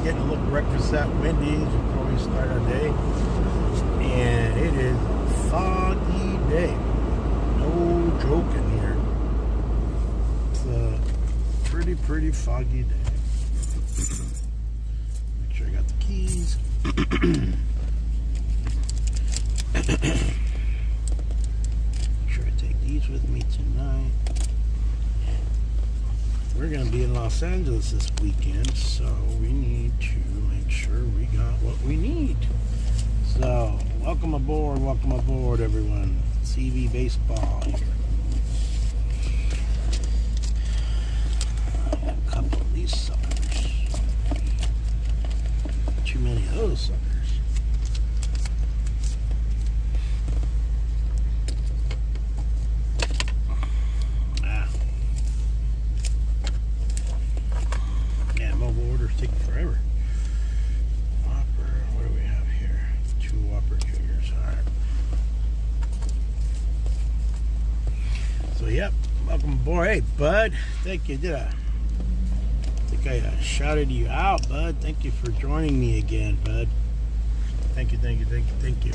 getting a little breakfast at Wendy's before we start our day. And it is a foggy day. No joking here. It's a pretty foggy day. Make sure I got the keys. Make sure I take these with me tonight. We're going to be in Los Angeles this weekend, so we need to make sure we got what we need. So, welcome aboard, everyone. CV Baseball here. A couple of these suckers. Too many of those suckers. Taking forever. Whopper, what do we have here? 2 Whopper Juniors. Alright. So, yep. Welcome aboard. Hey, bud. Thank you. I think I shouted you out, bud. Thank you for joining me again, bud. Thank you. Thank you. Thank you.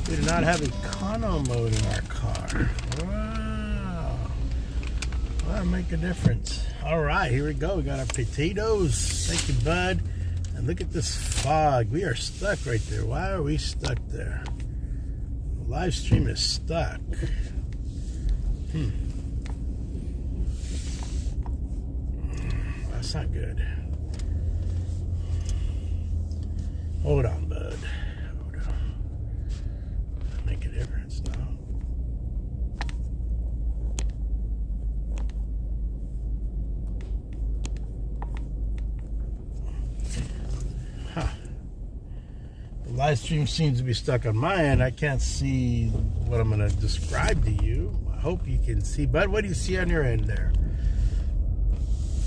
We do not have econo mode in our car. Wow. Well, that'll make a difference. All right, here we go. We got our potatoes. Thank you, bud. And look at this fog. We are stuck right there. Why are we stuck there? The live stream is stuck. That's not good. Hold on, bud. Make a difference now. The live stream seems to be stuck on my end. I can't see what I'm going to describe to you. I hope you can see. But what do you see on your end there?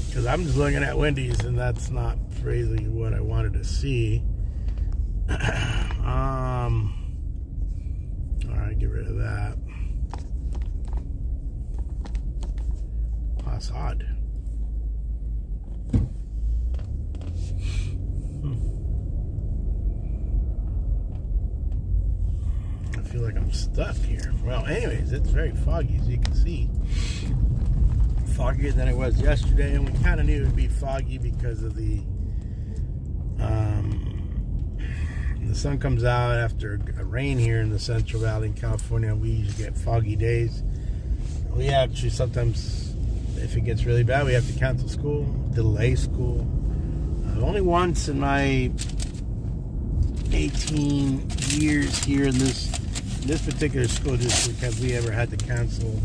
Because I'm just looking at Wendy's, and that's not really what I wanted to see. Alright, get rid of that. Oh, that's odd. I feel like I'm stuck here. Well, anyways, it's very foggy, as you can see. Foggier than it was yesterday, and we kind of knew it would be foggy because of the sun comes out after a rain here in the Central Valley in California. We usually get foggy days. We actually sometimes, if it gets really bad, we have to cancel school, delay school. Only once in my 18 years here in this particular school district have we ever had to cancel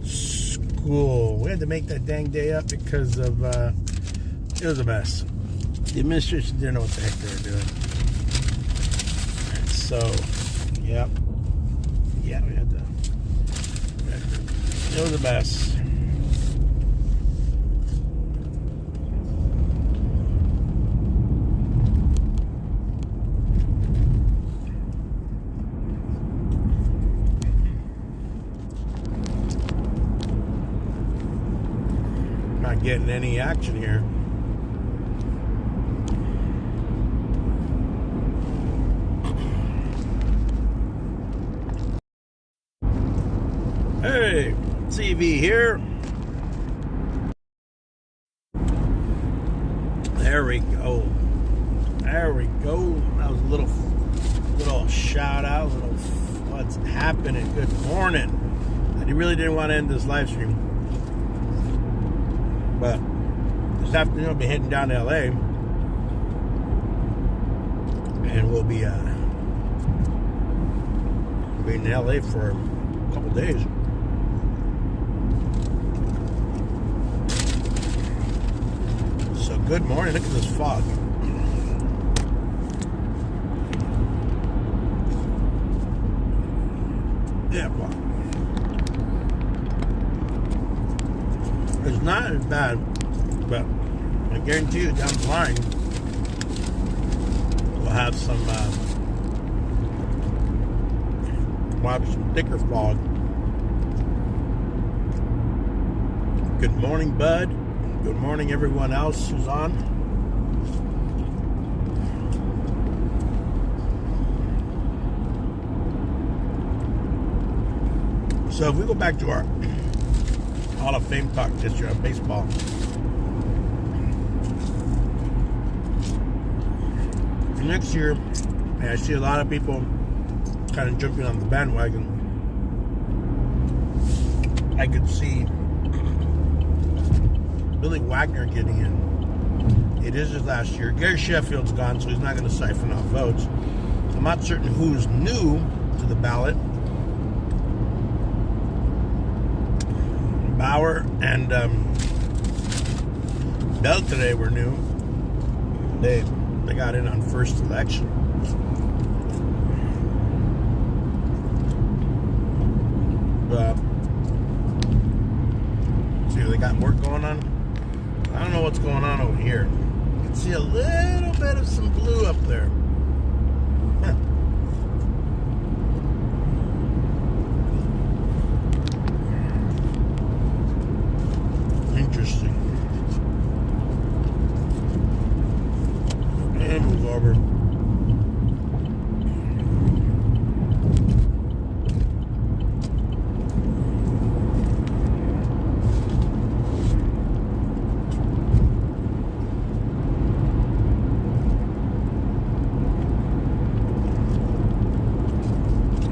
school. We had to make that dang day up because of it was a mess. The administration didn't know what the heck they were doing. So, yeah, we had to. It was a mess. Not getting any action here. Hey, CV here. There we go. That was a little shout out, little what's happening. Good morning. I really didn't want to end this live stream, but this afternoon I'll be heading down to LA, and we'll be in LA for a couple days. So good morning. Look at this fog. Yeah, well, it's not as bad, but I guarantee you down the line we'll have some thicker fog. Good morning, Bud. Good morning, everyone else who's on. So if we go back to our Hall of Fame talk this year on baseball, next year, I see a lot of people kind of jumping on the bandwagon. I could see Billy Wagner getting in. It is his last year. Gary Sheffield's gone, so he's not going to siphon off votes. I'm not certain who's new to the ballot. Bauer and Bell today were new. They got in on first election. But see, they got work going on. I don't know what's going on over here. You can see a little bit of some blue up there. Huh. Interesting. And move over.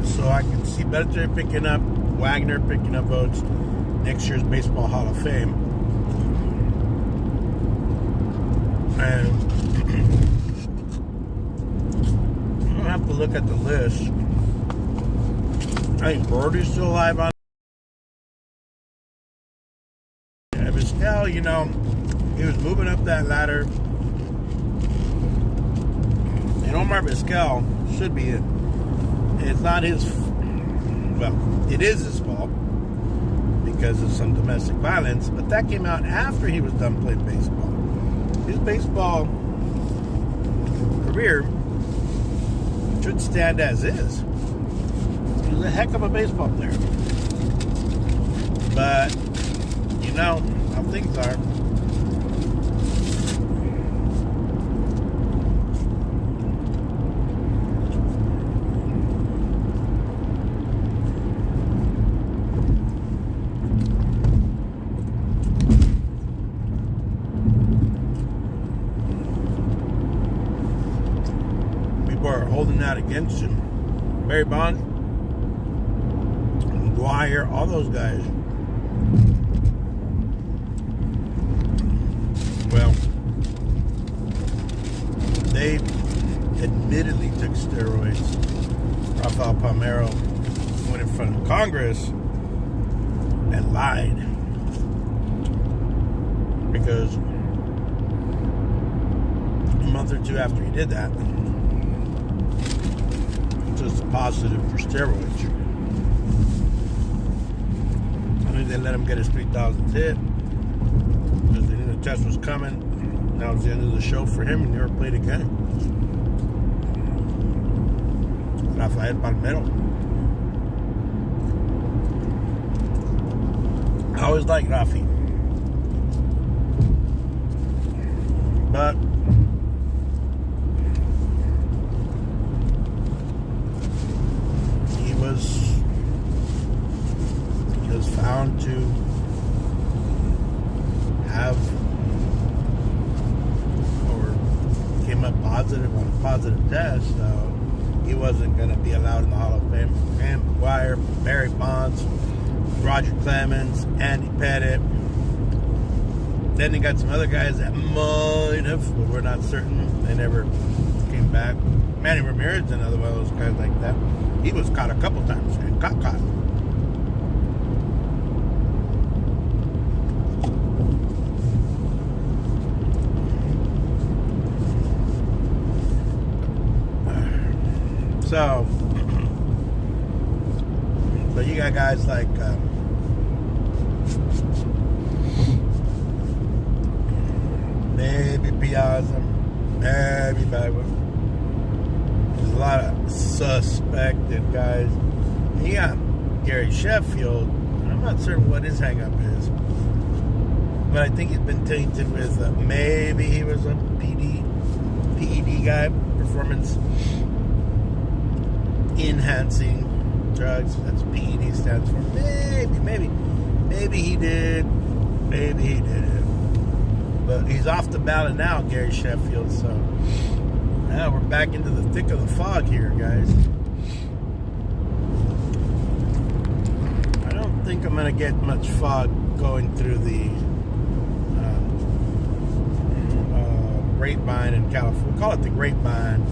So I can see Beltre picking up, Wagner picking up votes. Next year's Baseball Hall of Fame. And I'll have to look at the list. I think Brody's still alive on. Vizquel, you know, he was moving up that ladder. And Omar Vizquel should be it. It's not his, well, it is his fault because of some domestic violence, but that came out after he was done playing baseball. His baseball career should stand as is. He was a heck of a baseball player. But, you know how things are. Are holding that against him. Barry Bonds, Dwyer, all those guys. Well, they admittedly took steroids. Rafael Palmeiro went in front of Congress and lied because a month or two after he did that, tested positive for steroids. I mean, they let him get his 3,000th hit because they knew the test was coming. That was the end of the show for him, and he never played again. Rafael Palmeiro. I always liked Rafi, but he was found to have, or came up positive on a positive test, so he wasn't going to be allowed in the Hall of Fame. And McGuire, Barry Bonds, Roger Clemens, Andy Pettitte. Then they got some other guys that might have, but we're not certain. They never came back. Manny Ramirez, another one of those guys like that. He was caught a couple times and got caught. So you got guys like maybe Piazza, maybe Bagwell. There's a lot of suspected guys. You got Gary Sheffield. I'm not certain what his hang-up is. but I think he's been tainted with maybe he was a PED guy, performance enhancing drugs. That's what PED stands for. Maybe he did. Maybe he didn't. But he's off the ballot now, Gary Sheffield. So now we're back into the thick of the fog here, guys. I don't think I'm gonna get much fog going through the Grapevine in California. We call it the Grapevine.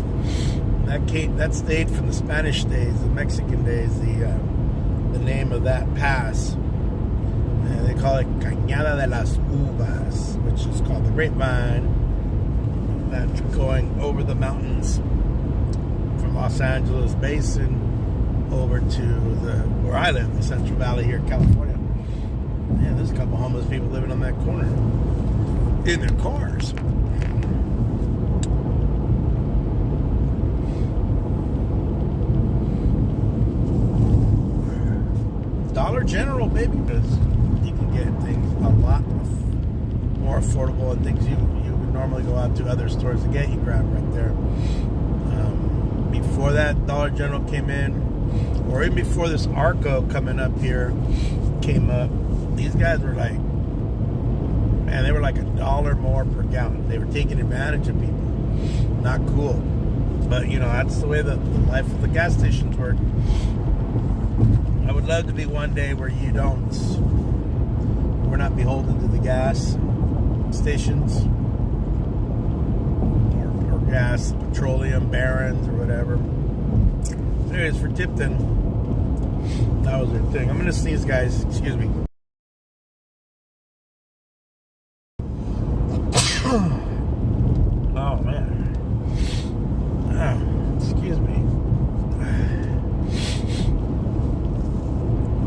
That stayed from the Spanish days, the Mexican days, the name of that pass. They call it Cañada de las Uvas, which is called the Grapevine. That's going over the mountains from Los Angeles Basin over to where I live, the Central Valley here in California. Man, there's a couple homeless people living on that corner in their cars. Dollar General, baby, because you can get things a lot more affordable and things you would normally go out to other stores to get. You grab right there. Before that, Dollar General came in, or even before this Arco coming up here came up, these guys were like, man, they were like $1 more per gallon. They were taking advantage of people. Not cool. But, you know, that's the way the life of the gas stations work. I would love to be one day where we're not beholden to the gas stations or gas, petroleum barons or whatever. Anyways, for Tipton, that was their thing. I'm gonna sneeze, guys. Excuse me. Oh man. Oh, excuse me.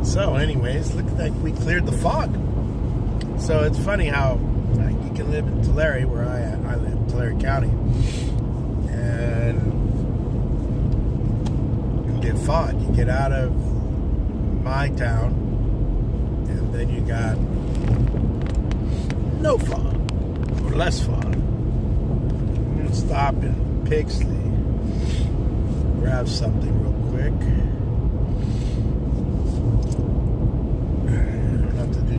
So anyways, look like we cleared the fog. So it's funny how you can live in Tulare, where I live, Tulare County, and you get fog. You get out of my town, and then you got no fog, or less fog. I'm going to stop in Pixley, grab something real quick.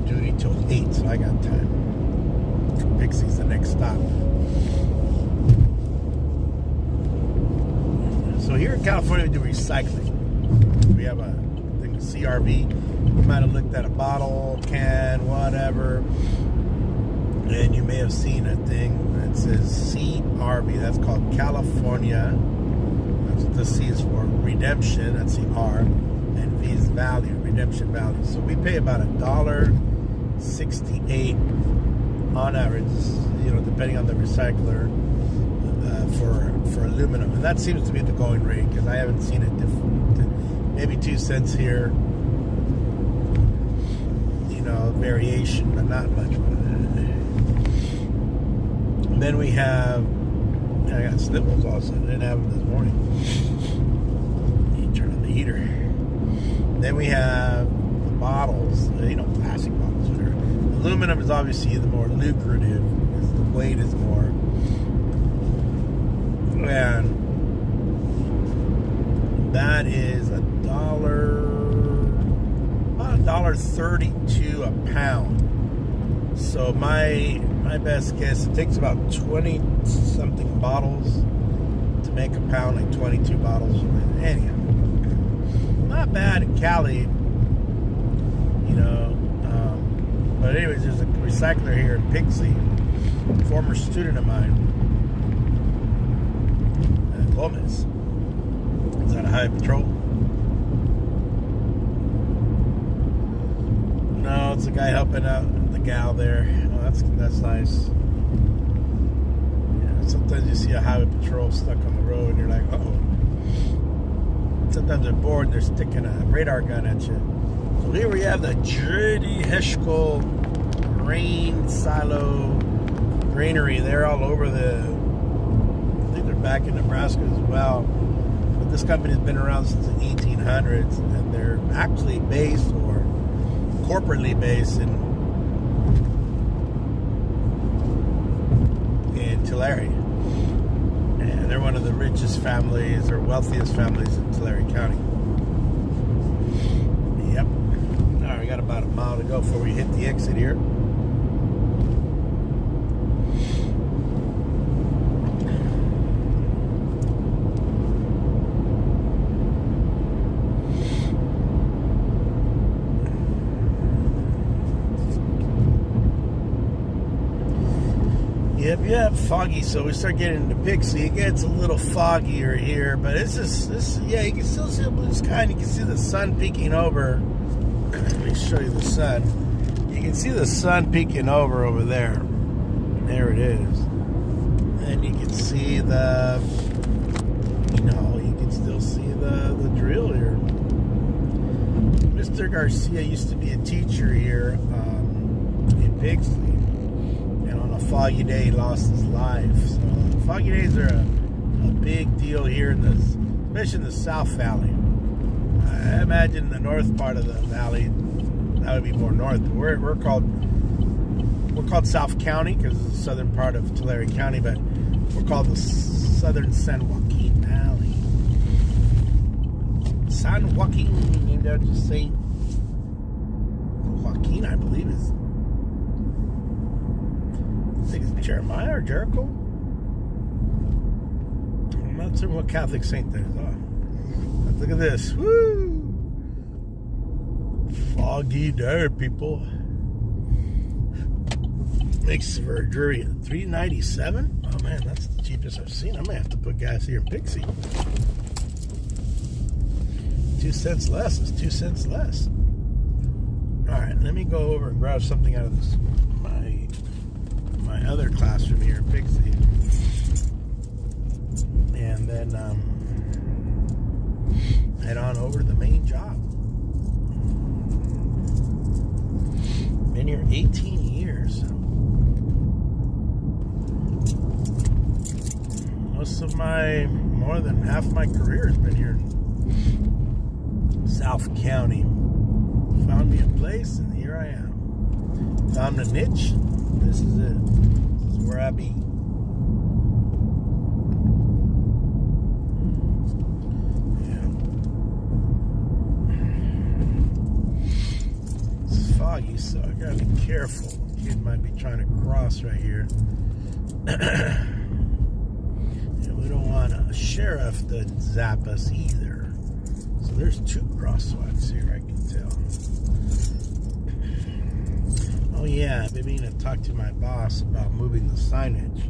Duty till 8, so I got time. Pixie's the next stop. So here in California, we do recycling. We have a thing with CRV. You might have looked at a bottle, can, whatever, and you may have seen a thing that says CRV. That's called California. That's what the C is for. Redemption. That's the R. And V is value. Redemption value. So we pay about $1.68 on average, you know, depending on the recycler, for aluminum, and that seems to be the going rate, because I haven't seen it maybe 2 cents here, you know, variation, but not much. And then we have, I got sniffles also. I didn't have them this morning. You turn on the heater. Then we have the bottles, you know, plastic bottles. Whatever. Aluminum is obviously the more lucrative, because the weight is more. And that is $1.32 a pound. So my best guess, it takes about 20 something bottles to make a pound, like 22 bottles. Anyhow, not bad in Cali, you know. But anyways, there's a recycler here in Pixie, a former student of mine, Gomez. Is that a high patrol? No, it's a guy helping out the gal there. Oh, that's nice. Yeah, sometimes you see a highway patrol stuck on the road and you're like, uh-oh. Sometimes they're bored, they're sticking a radar gun at you. So here we have the J.D. Heschel grain silo granary. They're all over I think they're back in Nebraska as well. But this company's been around since the 1800s, and they're actually based, or corporately based, in in Tulare. And they're one of the richest families or wealthiest families in Tulare County. Yep. All right, we got about a mile to go before we hit the exit here. Yep, foggy. So we start getting into Pixie. It gets a little foggier here, but it's just, yeah, you can still see the blue sky and you can see the sun peeking over. Let me show you the sun. You can see the sun peeking over there. There it is. And you can see you can still see the drill here. Mr. Garcia used to be a teacher here in Pixley. And on a foggy day, he lost his life. So foggy days are a big deal here, especially in the South Valley. I imagine the north part of the valley, that would be more north. But we're called South County because it's the southern part of Tulare County, but we're called the Southern San Joaquin Valley. San Joaquin, named after Saint Joaquin, I believe is. I think it's Jeremiah or Jericho. I'm not certain what Catholic saint that is. Oh. But look at this. Woo! Foggy day, people. Makes for a jury at $3.97. Oh man, that's the cheapest I've seen. I may have to put gas here in Pixie. 2 cents less is 2 cents less. All right, let me go over and grab something out of this my other classroom here in Pixie, and then head on over to the main job. Been here 18 years. More than half my career has been here in South County. Found me a place, and here I am. Found a niche. This is it. This is where I be. Yeah. It's foggy, so I gotta be careful. The kid might be trying to cross right here. We don't want a sheriff to zap us either. So there's 2 crosswalks here, I can tell. Oh yeah, I've been meaning to talk to my boss about moving the signage,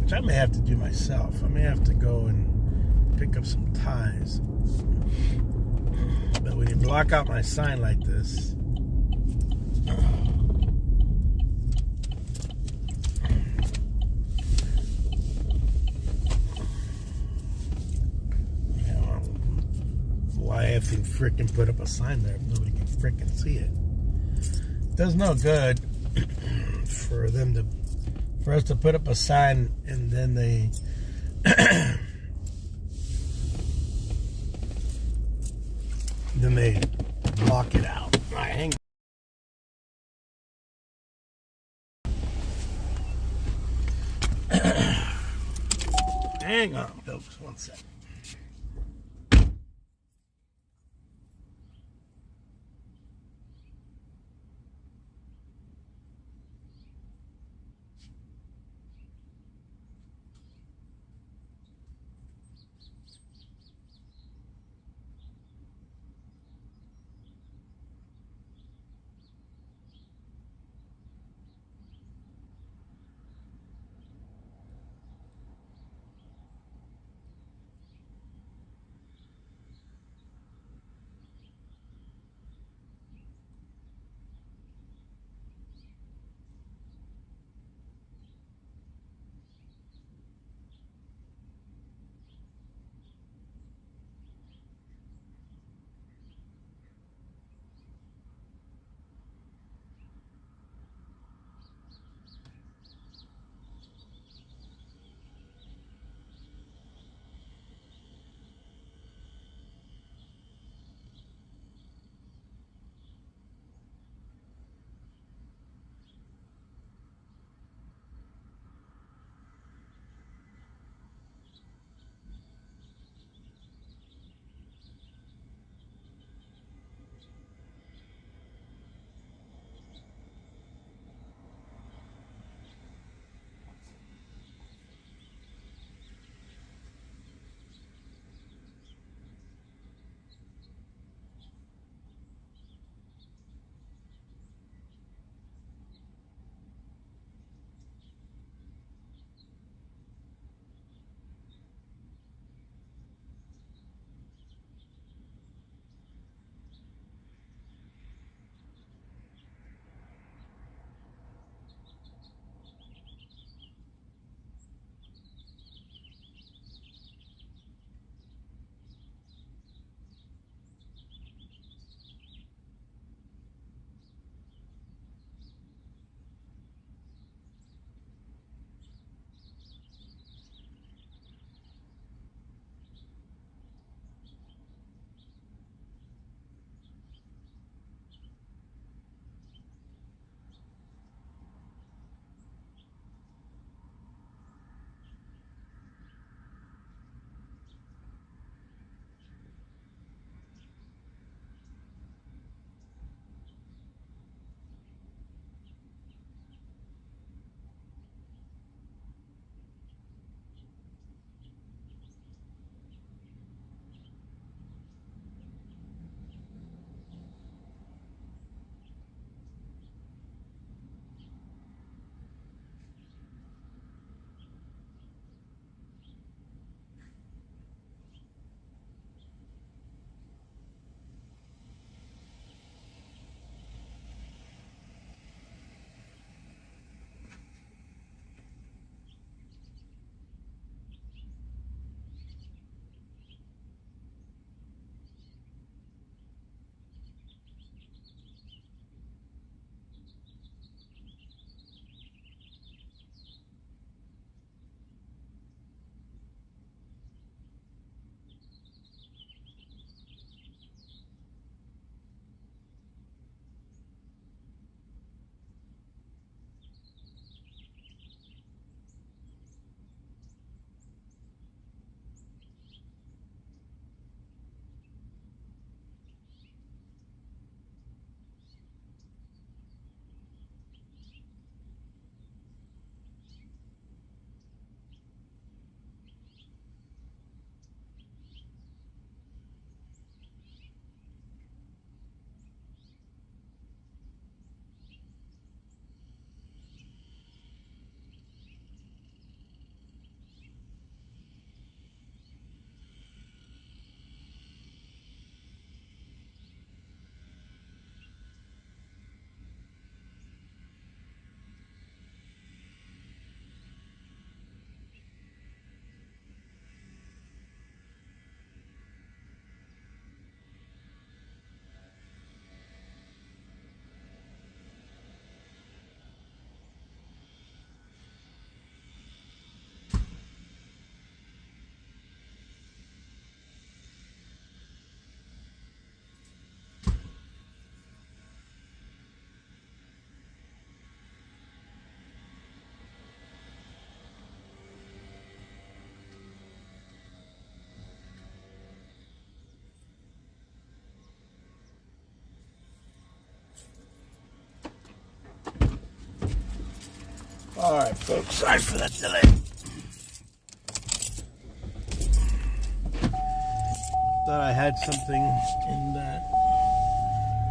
which I may have to do myself. I may have to go and pick up some ties. But when you block out my sign like this, why have to freaking put up a sign there if nobody can freaking see it? It does no good for us to put up a sign and then they block it out. All right, hang on, folks, 1 second. Alright, folks, sorry for that delay. Thought I had something in that.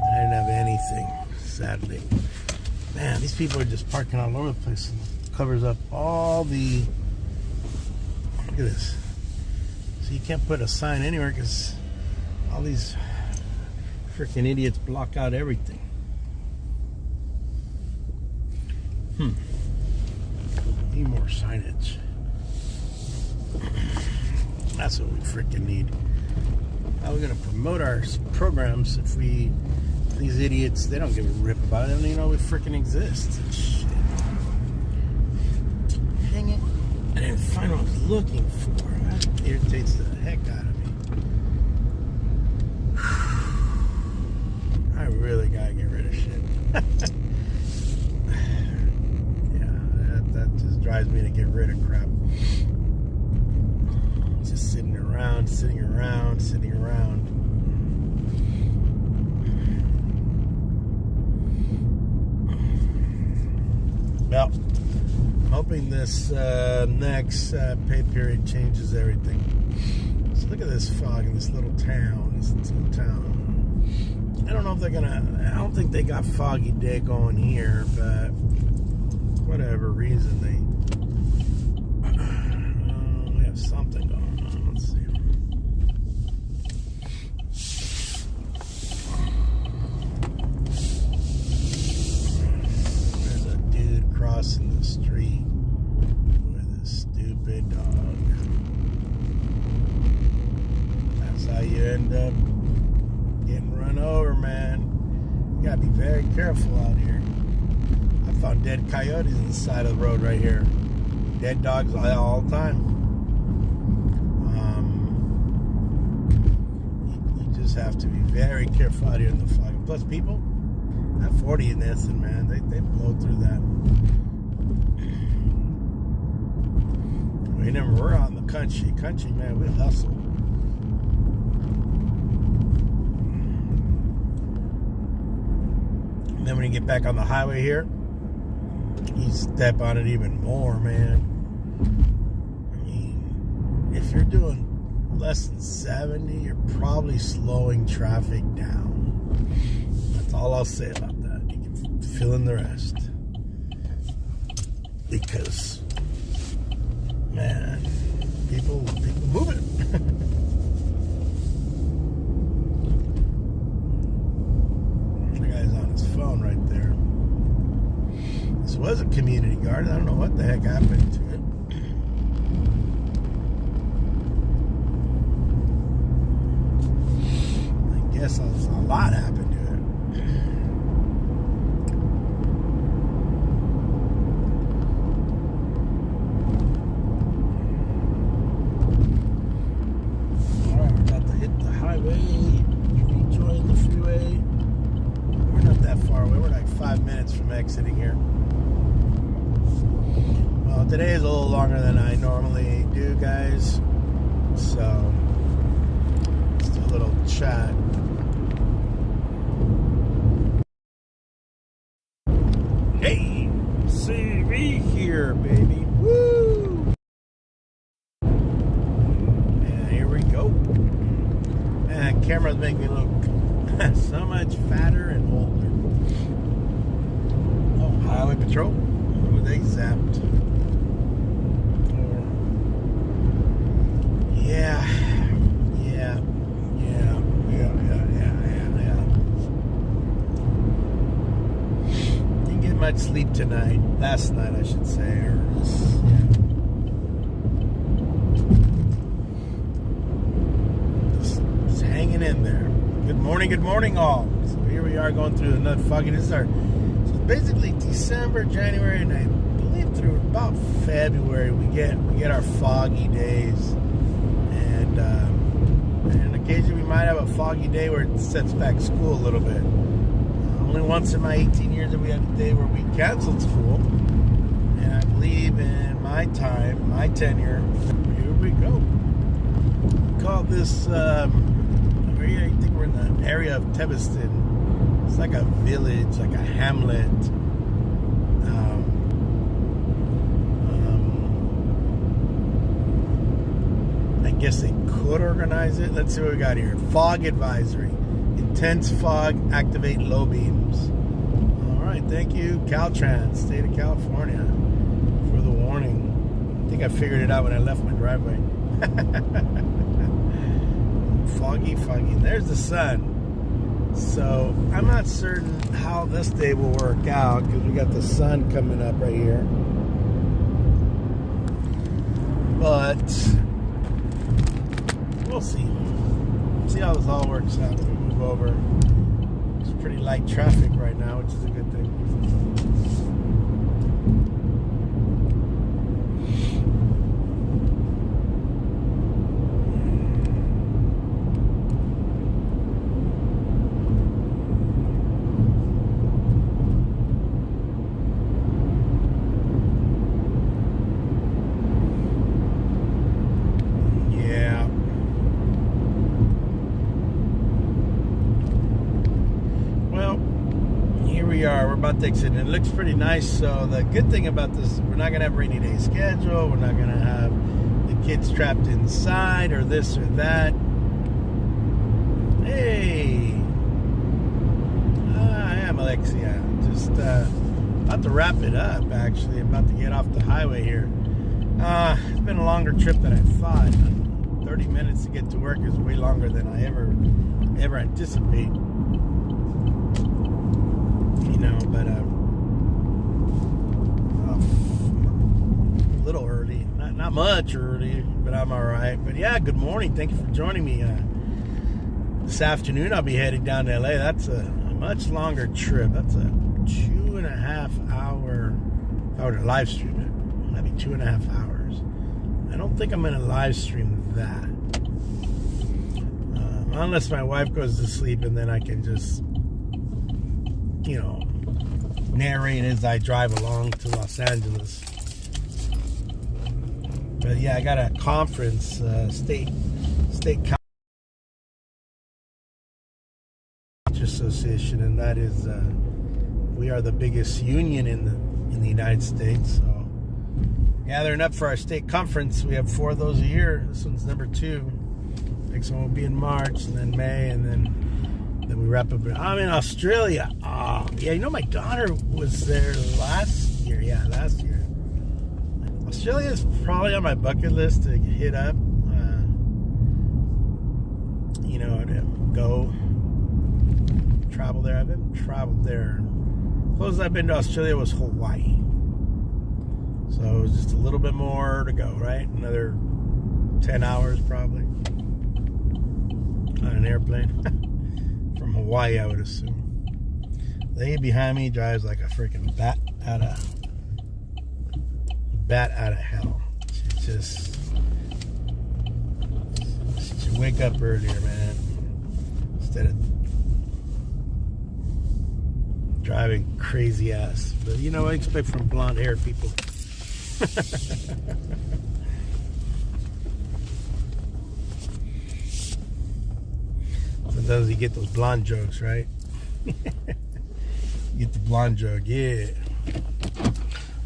I didn't have anything, sadly. Man, these people are just parking all over the place. It covers up all the... Look at this. So you can't put a sign anywhere because all these freaking idiots block out everything. Need more signage. That's what we freaking need. How are we gonna promote our programs if these idiots, they don't give a rip about it. They don't even know we freaking exist. Shit. Dang it. I didn't find what I was looking for. That irritates the heck out of me. I really gotta get rid of shit. That just drives me to get rid of crap. Just sitting around. Well, I'm hoping this next pay period changes everything. So look at this fog in this little town. I don't know if they're gonna. I don't think they got Foggy Day going here, but whatever reason they have something going on. Let's see. There's a dude crossing the street with a stupid dog. That's how you end up getting run over, man. You gotta be very careful out here. I found dead coyotes on the side of the road right here. Dead dogs all the time. You just have to be very careful out here in the fog. Plus people, that 40 in this, and man, they blow through that. We never were out in the country. Country, man, we hustle. And then when you get back on the highway here, you step on it even more, man. I mean, if you're doing less than 70, you're probably slowing traffic down. That's all I'll say about that. You can fill in the rest. Because, man, people move it. The guy's on his phone right there. This was a community garden. I don't know what the heck happened to it. I guess a lot happened to it. Alright, we're about to hit the highway. Rejoin the freeway. We're not that far away. We're like 5 minutes from exiting here. Well, today is a little longer than I normally do, guys. So, just a little chat. Hey, see me here, baby. Woo! And here we go. And cameras make me look so much fatter and older. Oh, Highway Patrol. Who they zapped? Yeah. Didn't get much sleep tonight. Last night, I should say. Just hanging in there. Good morning, all. So here we are going through another fogginess. So it's basically December, January, and I believe through about February we get our foggy days. And occasionally we might have a foggy day where it sets back school a little bit. Only once in my 18 years that we had a day where we canceled school. And I believe in my time, my tenure, here we go. We call this, I think we're in the area of Teviston. It's like a village, like a hamlet. guess they could organize it. Let's see what we got here. Fog advisory. Intense fog, activate low beams. All right, thank you, Caltrans, State of California, for the warning. I think I figured it out when I left my driveway. Foggy. There's the sun. So I'm not certain how this day will work out because we got the sun coming up right here. But we'll see. See how this all works out. We move over. It's pretty light traffic right now, which is a good thing. We're about to exit, and it looks pretty nice. So the good thing about this, we're not gonna have a rainy day schedule. We're not gonna have the kids trapped inside or this or that. Hey, I am Alexia. Just about to wrap it up. Actually, about to get off the highway here. It's been a longer trip than I thought. 30 minutes to get to work is way longer than I ever anticipate. But a little early, not much early, but I'm all right. But yeah, good morning. Thank you for joining me. This afternoon, I'll be heading down to LA. That's a much longer trip. That's a 2.5 hour. If I were to live stream it, that'd be 2.5 hours. I don't think I'm going to live stream that, unless my wife goes to sleep, and then I can just, narrate as I drive along to Los Angeles. But yeah, I got a conference, state association, and that is we are the biggest union in the United States. So gathering up for our state conference. We have 4 of those a year. This one's number 2. Next one will be in March, and then May, and then we wrap up. I'm in Australia. Yeah, my daughter was there last year. Yeah, last year. Australia is probably on my bucket list to hit up. To go travel there. I haven't traveled there. Closest I've been to Australia was Hawaii. So it was just a little bit more to go, right? Another 10 hours probably on an airplane. From Hawaii, I would assume. The lady behind me drives like a freaking bat out of hell. She should wake up earlier, man. Instead of driving crazy ass. But what I expect from blonde haired people. Sometimes you get those blonde jokes, right? You get the blonde joke, yeah.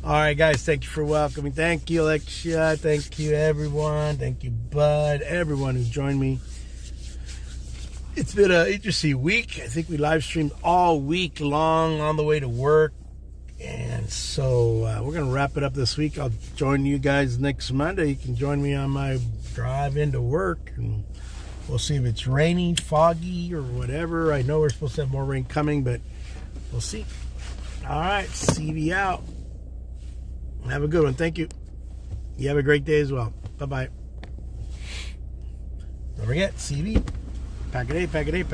All right, guys, thank you for welcoming. Thank you, Alexia. Thank you, everyone. Thank you, Bud. Everyone who's joined me. It's been an interesting week. I think we live streamed all week long on the way to work. And so we're going to wrap it up this week. I'll join you guys next Monday. You can join me on my drive into work, and we'll see if it's rainy, foggy, or whatever. I know we're supposed to have more rain coming, but we'll see. All right, CV out. Have a good one. Thank you. You have a great day as well. Bye-bye. Don't forget, CV. Pack it.